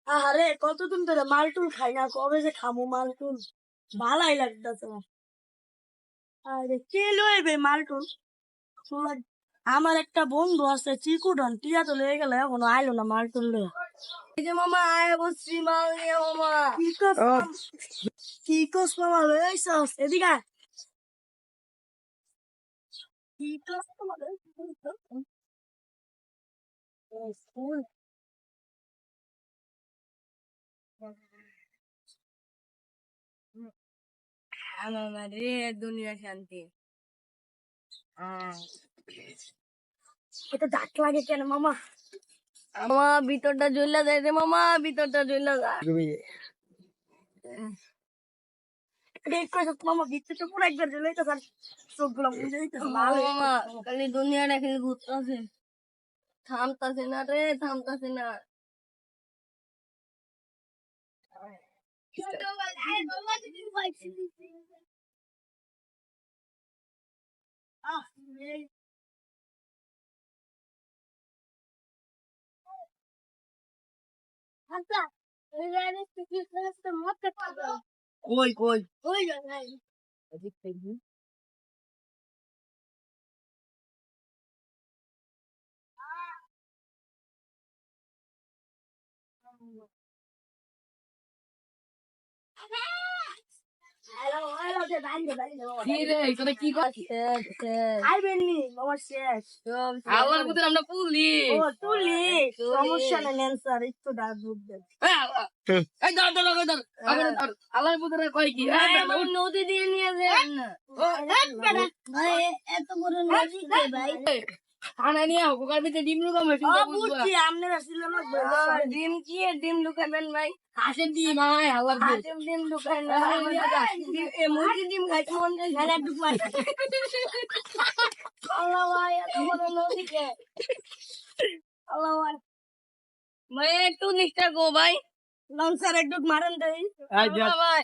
আরে কতদিন ধরে মালটুল খাই না, কবে যে খামু মালটুল, ভালাই লাগতেছে না। আরে কে লইবে মালটুল? আমার একটা বন্ধু আছে চিকুডন, টিয়া তো লয়ে গেল, এখনো আইলো না মালটুল লয়ে। এই যে মামা আয় বসছি মাল নিয়ে মামা। কি কস মামা লয়ে আইসস? এদিকে আয়। কি কস মামা লয়ে আইসস? স্কুল আমার রে দুনিয়া শান্তি। এটা ডাক লাগে কেন মামা? মামা ভিতরটা জ্বলা যায় রে মামা, ভিতরটা জ্বলা যায়। মামা ভিতরটা পুরো একবার জ্বলাইতে পার, চোখগুলো বুঝে দিতেছে মামা, খালি দুনিয়াটা খালি ঘুরতেছে, থামতাছে না রে, থামতাছে না। কই কই ওই এদিক থেকে কি রে তোরা কি করছিস? আইবেননি মামা শেষ। আল্লাহর মধ্যে আমরা পুলিশ। ও পুলিশ, সমস্যা নাই নেন স্যার, একটু ডাক দেন। এই দাও দাও দাও দাও, আল্লাহর মধ্যে কয় কি? নদী দিয়ে নিয়ে যান না। ভাই এত বড় নদী কে ভাই? খানা নিয়ে হোকার ভিতরে ডিম লুকাবে। বুঝছি আপনারা ছিলেন না, ডিম কি ডিম লুকাবেন ভাই? হাঁসের ডিম ভাই, আল্লাহর হাঁসের ডিম লুকায় না, মুরগির ডিম খাইতে মন যায় না, একটু পাই। আল্লাহ ভাই এত বড় নদী কে? আল্লাহ ভাই ভাই একটু নিষ্ঠা গো ভাই, লঞ্চার একটু মারেন দেই ভাই।